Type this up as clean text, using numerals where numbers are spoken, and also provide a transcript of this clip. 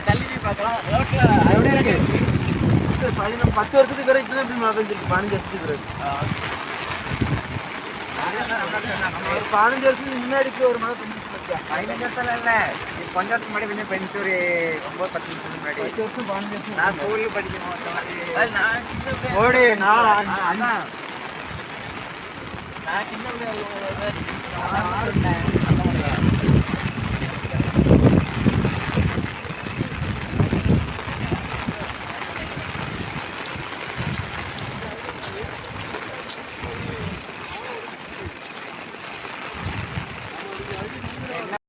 தள்ளி போய் பார்க்கலாம். 10 வருஷத்துக்கு பிறகு இப்பதான் இப்படி மழை பெஞ்சிருக்கு. 15 வருஷத்துக்கு பிறகு 15 வருஷத்துக்கு முன்னாடி ஒரு மழை பெஞ்சிருக்கு. 15 வருஷம் இல்ல, கொஞ்சம் வருஷம் முன்னாடி கொஞ்சம் பெஞ்சு. ஒரு 9-10 வருஷம் முன்னாடி. 10 வருஷம் 15 வருஷம் நான் ஸ்கூல்ல படிக்கணும். நான் சின்ன